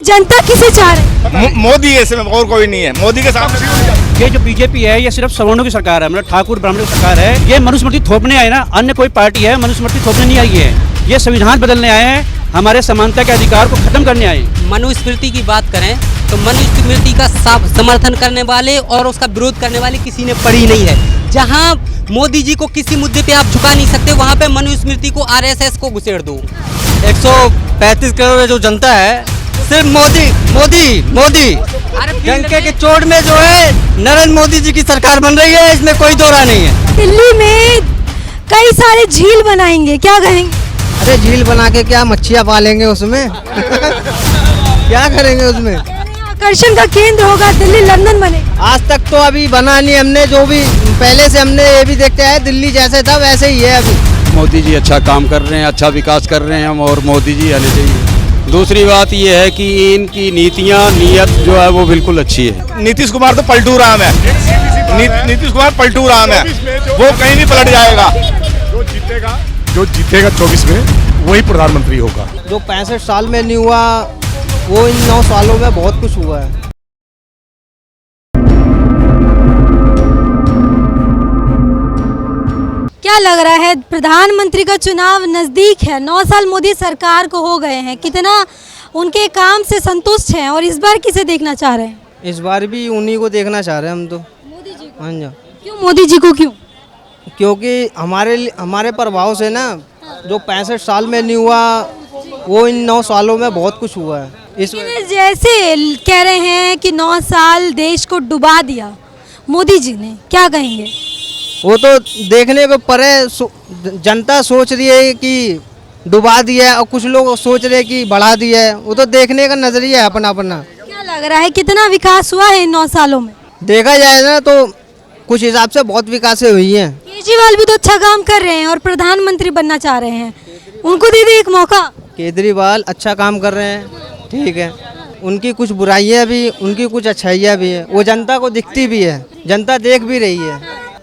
जनता किसे चाह रही है? मोदी है, इसमें और कोई नहीं है। मोदी के सामने ये जो बीजेपी है ये सिर्फ सवर्णों की सरकार है, मतलब ठाकुर ब्राह्मणों की सरकार है। ये मनुस्मृति थोपने आए ना, अन्य कोई पार्टी है मनुस्मृति थोपने नहीं आई है। ये संविधान बदलने आए हैं, हमारे समानता के अधिकार को खत्म करने आए। मनुस्मृति की बात करें तो मनुस्मृति का समर्थन करने वाले और उसका विरोध करने वाले किसी ने पढ़ी नहीं है। जहां मोदी जी को किसी मुद्दे पे आप झुका नहीं सकते, वहां पे मनुस्मृति को आरएसएस को घुसेड़ दो। 135 करोड़ जो जनता है, सिर्फ मोदी मोदी मोदी डंके के चोट में जो है नरेंद्र मोदी जी की सरकार बन रही है, इसमें कोई दो राय नहीं है। दिल्ली में कई सारे झील बनाएंगे, क्या कहेंगे? अरे झील बना के क्या मच्छियाँ पालेंगे उसमें? क्या करेंगे उसमें? आकर्षण का केंद्र होगा दिल्ली, लंदन बनेगा। आज तक तो अभी बना नहीं हमने, जो भी पहले से हमने ये भी देखते हैं दिल्ली जैसे था वैसे ही है अभी। मोदी जी अच्छा काम कर रहे हैं, अच्छा विकास कर रहे हैं हम, और मोदी जी आने चाहिए। दूसरी बात ये है कि इनकी नीतियाँ नीयत जो है वो बिल्कुल अच्छी है। नीतीश कुमार तो पलटू राम है। नीतीश कुमार पलटू राम है, वो कहीं भी पलट जाएगा। जो जीतेगा 24 में वही प्रधानमंत्री होगा। जो 65 साल में नहीं हुआ वो इन 9 सालों में बहुत कुछ हुआ है। क्या लग रहा है, प्रधानमंत्री का चुनाव नजदीक है, 9 साल मोदी सरकार को हो गए हैं, कितना उनके काम से संतुष्ट हैं और इस बार किसे देखना चाह रहे हैं? इस बार भी उन्हीं को देखना चाह रहे हैं हम तो। मोदी जी को। हाँ जी। क्यों मोदी जी को, क्यों? क्योंकि हमारे प्रभाव से ना जो 65 साल में नहीं हुआ वो इन 9 सालों में बहुत कुछ हुआ है। जैसे कह रहे हैं कि 9 साल देश को डुबा दिया मोदी जी ने, क्या कहेंगे? वो तो देखने को पर है, जनता सोच रही है कि डुबा दिया है और कुछ लोग सोच रहे हैं कि बढ़ा दिया है। वो तो देखने का नजरिया है अपना अपना। क्या लग रहा है, कितना विकास हुआ है इन 9 सालों में? देखा जाए ना तो कुछ हिसाब से बहुत विकास हुई है। केजरीवाल भी तो अच्छा काम कर रहे हैं और प्रधानमंत्री बनना चाह रहे हैं, उनको दे दे एक मौका। केजरीवाल अच्छा काम कर रहे हैं, ठीक है, उनकी कुछ बुराइयां भी, उनकी कुछ अच्छाइयां भी है, वो जनता को दिखती भी है, जनता देख भी रही है।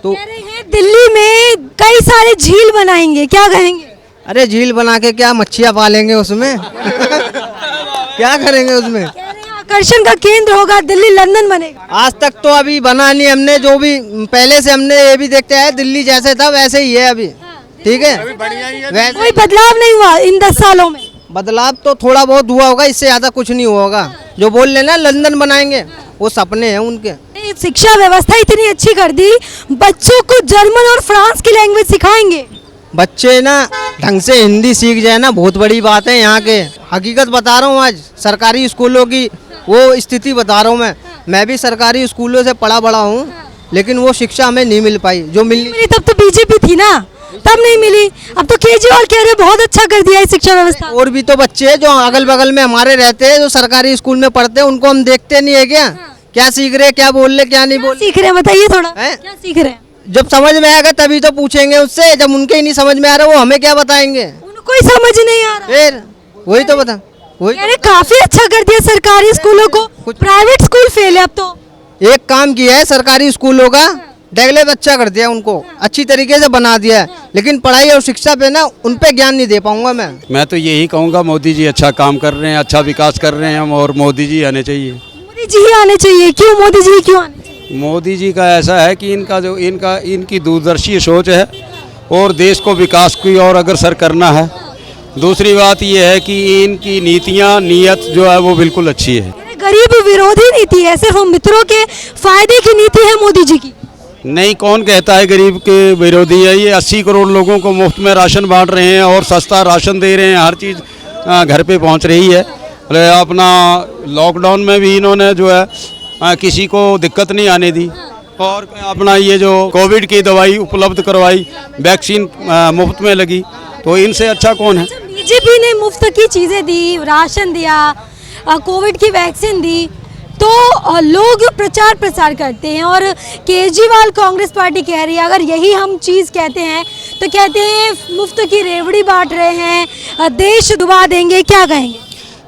तो कह रहे हैं दिल्ली में कई सारे झील बनाएंगे, क्या कहेंगे? अरे झील बना के क्या मच्छियाँ पालेंगे उसमें? क्या करेंगे उसमें? कह रहे हैं आकर्षण का केंद्र होगा दिल्ली, लंदन बनेगा। आज तक तो अभी बना नहीं हमने, जो भी पहले से हमने ये भी देखते हैं दिल्ली जैसे था वैसे ही है अभी, ठीक है। कोई बदलाव नहीं हुआ इन 10 सालों में? बदलाव तो थोड़ा बहुत हुआ होगा, इससे ज्यादा कुछ नहीं हुआ होगा। जो बोल लेना लंदन बनाएंगे, वो सपने हैं उनके। शिक्षा व्यवस्था इतनी अच्छी कर दी, बच्चों को जर्मन और फ्रांस की लैंग्वेज सिखाएंगे। बच्चे ना ढंग से हिंदी सीख जाए ना, बहुत बड़ी बात है। यहाँ के हकीकत बता रहा हूँ, आज सरकारी स्कूलों की वो स्थिति बता रहा हूँ। मैं भी सरकारी स्कूलों से पढ़ा बड़ा हूँ, लेकिन वो शिक्षा हमें नहीं मिल पाई जो मिली। तब तो बीजेपी थी ना, तब नहीं मिली। अब तो केजरीवाल कह रहे बहुत अच्छा कर दिया है शिक्षा व्यवस्था। और भी तो बच्चे हैं जो अगल बगल में हमारे रहते हैं, जो सरकारी स्कूल में पढ़ते हैं, उनको हम देखते नहीं है क्या? क्या सीख रहे, क्या बोल रहे, क्या नहीं बोल सीख रहे हैं, बताइए थोड़ा। क्या सीख रहे हैं? जब समझ में आएगा तभी तो पूछेंगे उससे, जब उनके ही नहीं समझ में आ रहा वो हमें क्या बताएंगे? उनको ही समझ नहीं आ रहा। फिर वही तो बता, वही अरे काफी अच्छा कर दिया सरकारी स्कूलों को, प्राइवेट स्कूल फेल है अब तो। एक काम किया है सरकारी स्कूलों का, डेवलप अच्छा कर दिया, उनको अच्छी तरीके से बना दिया है, लेकिन पढ़ाई और शिक्षा पे ना उन पे ज्ञान नहीं दे पाऊंगा मैं तो यही कहूँगा मोदी जी अच्छा काम कर रहे हैं, अच्छा विकास कर रहे हैं हम, और मोदी जी आने चाहिए। मोदी जी ही आने चाहिए। क्यों मोदी जी क्यों आने चाहिए? मोदी जी का ऐसा है कि इनकी दूरदर्शी सोच है और देश को विकास की ओर अग्रसर करना है। दूसरी बात ये है कि इनकी नीतियाँ नीयत जो है वो बिल्कुल अच्छी है। गरीब विरोधी नीति है, सिर्फ मित्रों के फायदे की नीति है मोदी जी की। नहीं, कौन कहता है गरीब के विरोधी है? ये 80 करोड़ लोगों को मुफ्त में राशन बांट रहे हैं और सस्ता राशन दे रहे हैं, हर चीज़ घर पे पहुंच रही है। अपना लॉकडाउन में भी इन्होंने जो है किसी को दिक्कत नहीं आने दी, और अपना ये जो कोविड की दवाई उपलब्ध करवाई, वैक्सीन मुफ्त में लगी, तो इनसे अच्छा कौन है? बीजेपी ने मुफ्त की चीज़ें दी, राशन दिया, कोविड की वैक्सीन दी, तो लोग प्रचार प्रसार करते हैं। और केजरीवाल कांग्रेस पार्टी कह रही है, अगर यही हम चीज़ कहते हैं तो कहते हैं मुफ्त की रेवड़ी बांट रहे हैं, देश डुबा देंगे, क्या कहेंगे?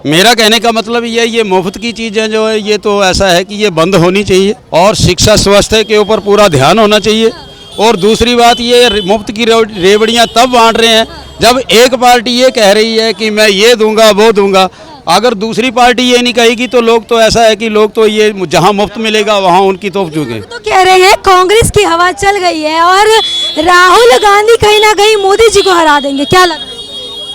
मेरा कहने का मतलब ये मुफ्त की चीज़ें जो है ये तो ऐसा है कि ये बंद होनी चाहिए, और शिक्षा स्वास्थ्य के ऊपर पूरा ध्यान होना चाहिए। और दूसरी बात ये मुफ्त की रेवड़ियाँ तब बांट रहे हैं जब एक पार्टी ये कह रही है कि मैं ये दूंगा वो दूंगा, अगर दूसरी पार्टी ये नहीं कहेगी तो लोग तो ऐसा है कि लोग तो ये जहाँ मुफ्त मिलेगा वहाँ उनकी तोप चुके। तो कह रहे हैं कांग्रेस की हवा चल गई है और राहुल गांधी कहीं ना कहीं मोदी जी को हरा देंगे, क्या लग रहा है?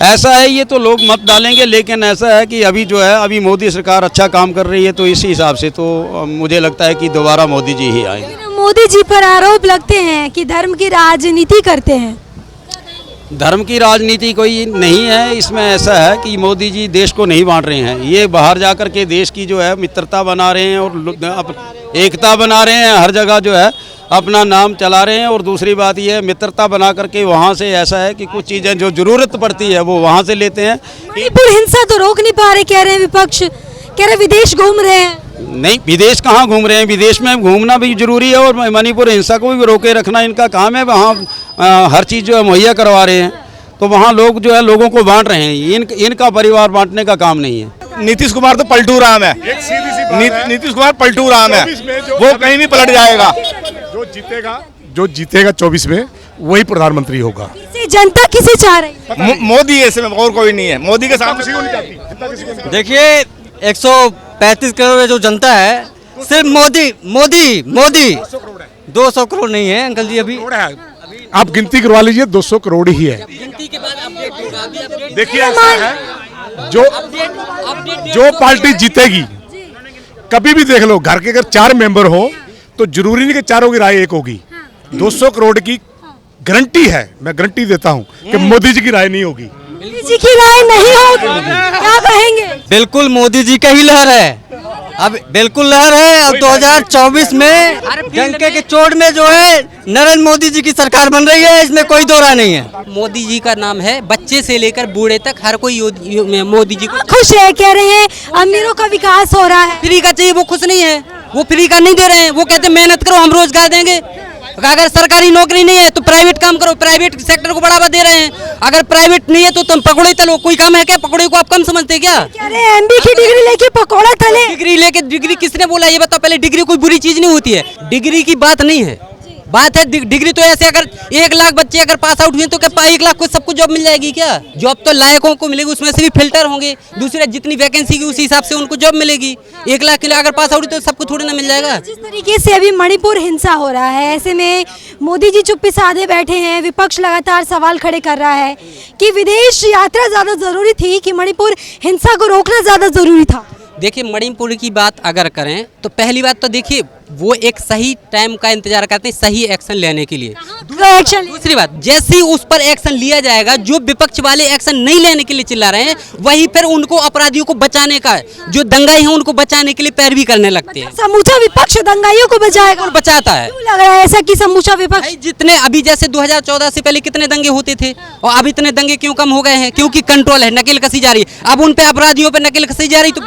ऐसा है, ये तो लोग मत डालेंगे, लेकिन ऐसा है कि अभी जो है अभी मोदी सरकार अच्छा काम कर रही है, तो इसी हिसाब से तो मुझे लगता है कि दोबारा मोदी जी ही आएंगे। मोदी जी पर आरोप लगते हैं कि धर्म की राजनीति करते हैं। धर्म की राजनीति कोई नहीं है इसमें। ऐसा है कि मोदी जी देश को नहीं बांट रहे हैं, ये बाहर जाकर के देश की जो है मित्रता बना रहे हैं और एकता बना रहे हैं, हर जगह जो है अपना नाम चला रहे हैं। और दूसरी बात ये है, मित्रता बना करके वहाँ से ऐसा है कि कुछ चीज़ें जो ज़रूरत पड़ती है वो वहाँ से लेते हैं। मणिपुर हिंसा तो रोक नहीं पा रहे, कह रहे हैं विपक्ष, कह रहे विदेश घूम रहे हैं। नहीं, विदेश कहाँ घूम रहे हैं, विदेश में घूमना भी जरूरी है और मणिपुर हिंसा को भी रोके रखना इनका काम है। वहाँ हर चीज़ जो है मुहैया करवा रहे हैं, तो वहाँ लोग जो है लोगों को बांट रहे हैं। इनका परिवार बांटने का काम नहीं है। नीतीश कुमार तो पलटू राम है, नीतीश कुमार पलटू राम है, वो कहीं भी पलट जाएगा। जो जीतेगा 24 में वही प्रधानमंत्री होगा। किसी जनता किसे चाह रही है? मोदी है, इसमें और कोई नहीं है। मोदी के सामने देखिए 135 करोड़ जो जनता है, सिर्फ मोदी मोदी मोदी 200 करोड़ नहीं है अंकल जी। अभी आप गिनती करवा लीजिए, 200 करोड़ ही है। देखिए ऐसा है, जो पार्टी जीतेगी, कभी भी देख लो, घर के अगर 4 मेंबर हो तो जरूरी नहीं कि चारों की राय एक होगी। 200 करोड़ की गारंटी है, मैं गारंटी देता हूं कि मोदी जी की राय नहीं होगी। मोदी जी की राय नहीं होगी, क्या कहेंगे? बिल्कुल मोदी जी का ही लहर है, अब बिल्कुल लहर है। अब 2024 में डंके के चोट में जो है नरेंद्र मोदी जी की सरकार बन रही है, इसमें कोई दो राय नहीं है। मोदी जी का नाम है, बच्चे से लेकर बूढ़े तक हर कोई मोदी जी को खुश है, कह रहे हैं अमीरों का विकास हो रहा है। फ्री का चाहिए, वो खुश नहीं है, वो फ्री का नहीं दे रहे हैं। वो कहते हैं मेहनत करो, हम रोजगार देंगे। अगर सरकारी नौकरी नहीं है तो प्राइवेट काम करो, प्राइवेट सेक्टर को बढ़ावा दे रहे हैं। अगर प्राइवेट नहीं है तो तुम पकौड़े तलो, कोई काम है क्या? पकौड़े को आप कम समझते क्या? कह रहे हैं एमबी की डिग्री लेके पकौड़ा तले। डिग्री लेके, डिग्री किसने बोला ये बताओ पहले? डिग्री कोई बुरी चीज नहीं होती है, डिग्री की बात नहीं है। बात है डिग्री तो ऐसे, अगर 1 लाख बच्चे अगर पास आउट हुए तो क्या 1 लाख को सबको जॉब मिल जाएगी क्या? जॉब तो लायकों को मिलेगी, उसमें से भी फिल्टर होंगे। दूसरे जितनी वैकेंसी की उसी हिसाब से उनको जॉब मिलेगी। 1 लाख के लिए अगर पास आउट तो सबको थोड़ी ना मिल जाएगा। जिस तरीके से अभी मणिपुर हिंसा हो रहा है, ऐसे में मोदी जी चुप्पी साधे बैठे हैं, विपक्ष लगातार सवाल खड़े कर रहा है कि विदेश यात्रा ज्यादा जरूरी थी कि मणिपुर हिंसा को रोकना ज्यादा जरूरी था। देखिए, मणिपुर की बात अगर करें तो पहली बात तो देखिए वो एक सही टाइम का इंतजार करते हैं सही एक्शन लेने के लिए। दूसरी बात, जैसे ही उस पर एक्शन लिया जाएगा, जो विपक्ष वाले एक्शन नहीं लेने के लिए चिल्ला रहे हैं, वही फिर उनको अपराधियों को बचाने का, जो दंगाई हैं उनको बचाने के लिए पैरवी करने लगते हैं। समूचा विपक्ष दंगाइयों को बचाएगा, बचाता है। क्यों लग रहा है ऐसा कि समूचा विपक्ष? जितने अभी जैसे 2014 से पहले कितने दंगे होते थे और अब इतने दंगे क्यों कम हो गए हैं? क्योंकि कंट्रोल है, नकेल कसी जा रही है। अब उन पे अपराधियों पे नकेल कसी जा रही, तो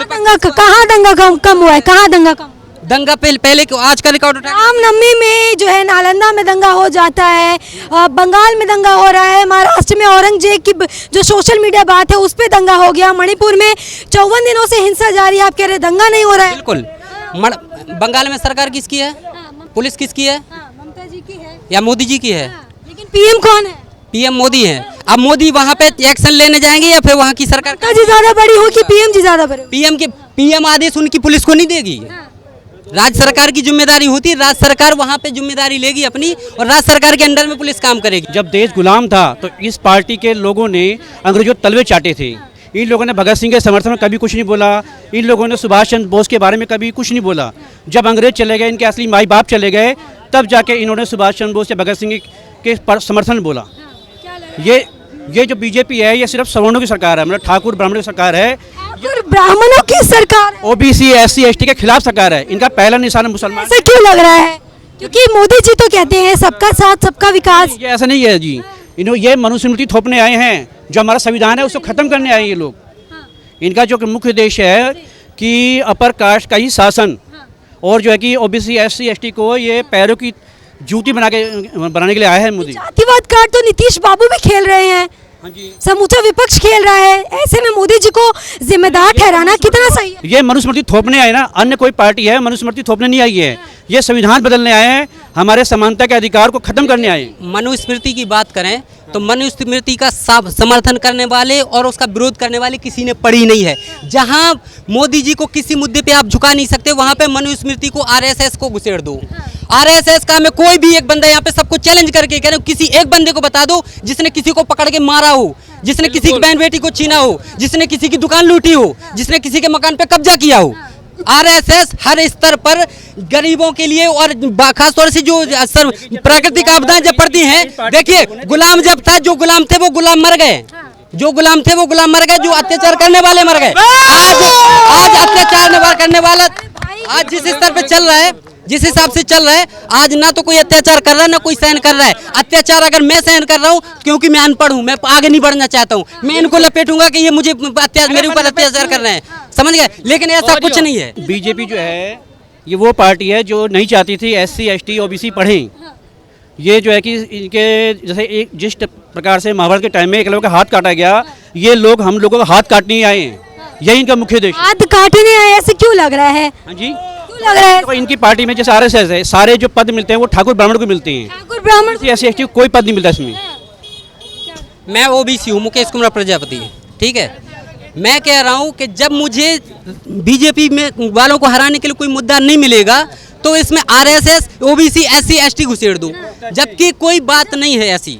कहाँ दंगा कम हुआ है? कहाँ दंगा कम? दंगा पहले क्यों, आज का रिकॉर्ड उठा। रामनवमी में जो है नालंदा में दंगा हो जाता है, बंगाल में दंगा हो रहा है, महाराष्ट्र में औरंगजेब की जो सोशल मीडिया बात है उस पे दंगा हो गया, मणिपुर में 54 दिनों से हिंसा जारी है, आप कह रहे दंगा नहीं हो रहा है? बिल्कुल। बंगाल में सरकार किसकी है? पुलिस किसकी है? ममता जी की है या मोदी जी की है? लेकिन पीएम कौन है? पीएम मोदी है। अब मोदी वहाँ पे एक्शन लेने जाएंगे या फिर वहाँ की सरकार? ममता जी ज्यादा बड़ी हो कि पीएम जी ज्यादा बड़े? पीएम आदेश उनकी पुलिस को नहीं देगी। राज्य सरकार की जिम्मेदारी होती है, राज्य सरकार वहाँ पे जिम्मेदारी लेगी अपनी और राज्य सरकार के अंडर में पुलिस काम करेगी। जब देश गुलाम था तो इस पार्टी के लोगों ने अंग्रेजों तलवे चाटे थे। इन लोगों ने भगत सिंह के समर्थन में कभी कुछ नहीं बोला, इन लोगों ने सुभाष चंद्र बोस के बारे में कभी कुछ नहीं बोला। जब अंग्रेज चले गए, इनके असली माई बाप चले गए, तब जाके इन्होंने सुभाष चंद्र बोस या भगत सिंह के समर्थन बोला। ये जो बीजेपी है ये सिर्फ सवर्णों की सरकार है, मतलब ठाकुर ब्राह्मणों की सरकार है, ब्राह्मणों की सरकार, ओबीसी एससी एसटी के खिलाफ सरकार है। इनका पहला निशान मुसलमान। ऐसा क्यों लग रहा है? क्योंकि मोदी जी तो कहते हैं सबका साथ सबका विकास। ये ऐसा नहीं है जी, ये मनुस्मृति थोपने आए हैं, जो हमारा संविधान है उसको खत्म करने आए हैं ये लोग। इनका जो मुख्य उद्देश्य है कि अपर कास्ट का ही शासन और जो है कि ओबीसी एससी एसटी को ये पैरों की जूती बनाने के लिए आए हैं मोदी। जातिवाद कार्ड तो नीतीश बाबू भी खेल रहे हैं। समूचा विपक्ष खेल रहा है, ऐसे में मोदी जी को जिम्मेदार ठहराना कितना सही है? ये मनुस्मृति थोपने आए ना, अन्य कोई पार्टी है मनुस्मृति थोपने नहीं आई है, ये संविधान बदलने आए हैं, हमारे समानता के अधिकार को खत्म करने आए हैं। मनुस्मृति की बात करें तो मनुस्मृति का समर्थन करने वाले और उसका विरोध करने वाले किसी ने पढ़ी नहीं है। जहां मोदी जी को किसी मुद्दे पे आप झुका नहीं सकते, वहां पे मनुस्मृति को आरएसएस को घुसेड़ दो। आरएसएस का मैं कोई भी एक बंदा यहाँ पे सबको चैलेंज करके कह रहा हूँ, किसी एक बंदे को बता दो जिसने किसी को पकड़ के मारा हो, जिसने किसी की बहन बेटी को छीना हो, जिसने किसी की दुकान लूटी हो, जिसने किसी के मकान पे कब्जा किया हो। आरएसएस हर स्तर पर गरीबों के लिए और खासतौर से जो प्राकृतिक आपदाएं जब पड़ती हैं, देखिए गुलाम जब था, जो गुलाम थे वो गुलाम मर गए, जो गुलाम थे वो गुलाम मर गए, जो अत्याचार करने वाले मर गए। आज अत्याचार करने वाला आज जिस स्तर पे चल रहा है, जिस हिसाब से चल रहा है, आज ना तो कोई अत्याचार कर रहा है ना कोई सहन कर रहा है। अत्याचार अगर मैं सहन कर रहा हूँ क्योंकि मैं अनपढ़ हूँ, मैं आगे नहीं बढ़ना चाहता हूँ, मैं इनको लपेटूंगा कि ये मुझे मेरे ऊपर अत्याचार कर रहे हैं, समझ गए? लेकिन ऐसा कुछ नहीं है। बीजेपी जो है ये वो पार्टी है जो नहीं चाहती थी SC ST OBC पढ़ें। ये जो है कि इनके जैसे एक जिस प्रकार से महाभारत के टाइम में एक लोगों का हाथ काटा गया, ये लोग हम लोगों का हाथ काटने ही आए हैं, यही इनका मुख्य उद्देश्य। हाथ काटने आए ऐसे क्यों लग रहा है? हाँ जी, क्यों लग रहा है? तो इनकी पार्टी में जैसे RSS है, सारे जो पद मिलते हैं वो ठाकुर ब्राह्मण को मिलते हैं, ठाकुर ब्राह्मण SC ST कोई पद नहीं मिलता इसमें। मैं OBC हूँ, मुकेश कुमार प्रजापति, ठीक है। मैं कह रहा हूँ कि जब मुझे बीजेपी में वालों को हराने के लिए कोई मुद्दा नहीं मिलेगा तो इसमें RSS OBC SC ST घुसेड़ दूँ, जबकि कोई बात नहीं है ऐसी।